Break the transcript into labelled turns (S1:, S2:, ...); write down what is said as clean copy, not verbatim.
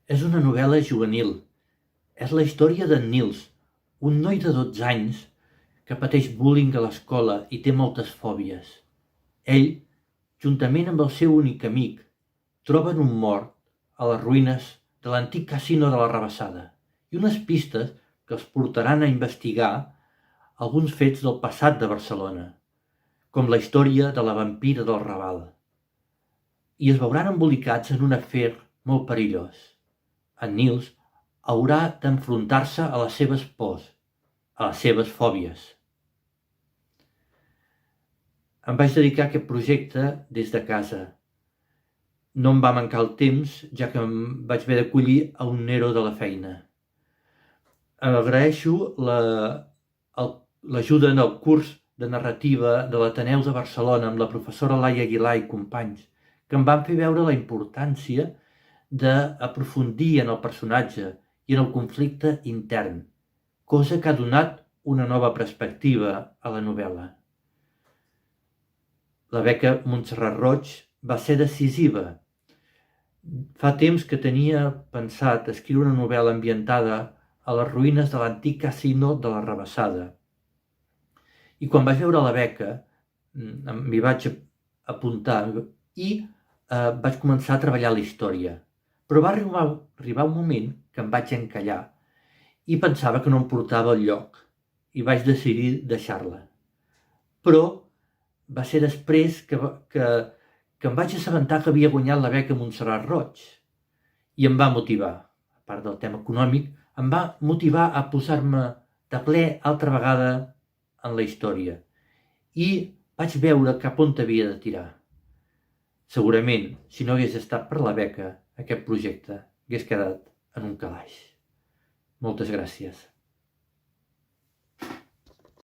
S1: És una novel·la juvenil. És la història d'en Nils, un noi de 12 anys que pateix bullying a l'escola i té moltes fòbies. Ell, juntament amb el seu únic amic, troben un mort a les ruïnes de l'antic casino de la Rabassada i unes pistes que els portaran a investigar alguns fets del passat de Barcelona, com la història de la vampira del Raval. I es veuran embolicats en un afer molt perillós. En Nils haurà d'enfrontar-se a les seves pors, a les seves fòbies. Em vaig dedicar a aquest projecte des de casa. No em va mancar el temps, ja que em vaig haver d'acollir a un ERO de la feina. Agraeixo l'ajuda en el curs de narrativa de l'Ateneu de Barcelona amb la professora Laia Aguilar i companys, que em van fer veure la importància d'aprofundir en el personatge i en el conflicte intern, cosa que ha donat una nova perspectiva a la novel·la. La beca Montserrat Roig va ser decisiva. Fa temps que tenia pensat escriure una novel·la ambientada a les ruïnes de l'antic casino de la Rabassada. I quan vaig veure la beca, m'hi vaig apuntar i vaig començar a treballar la història. Però va arribar un moment que em vaig encallar i pensava que no em portava al lloc i vaig decidir deixar-la. Però va ser després que em vaig assabentar que havia guanyat la beca Montserrat Roig i em va motivar, a part del tema econòmic, em va motivar a posar-me de ple altra vegada en la història i vaig veure cap on havia de tirar. Segurament, si no hagués estat per la beca, aquest projecte hagués quedat en un calaix. Moltes gràcies.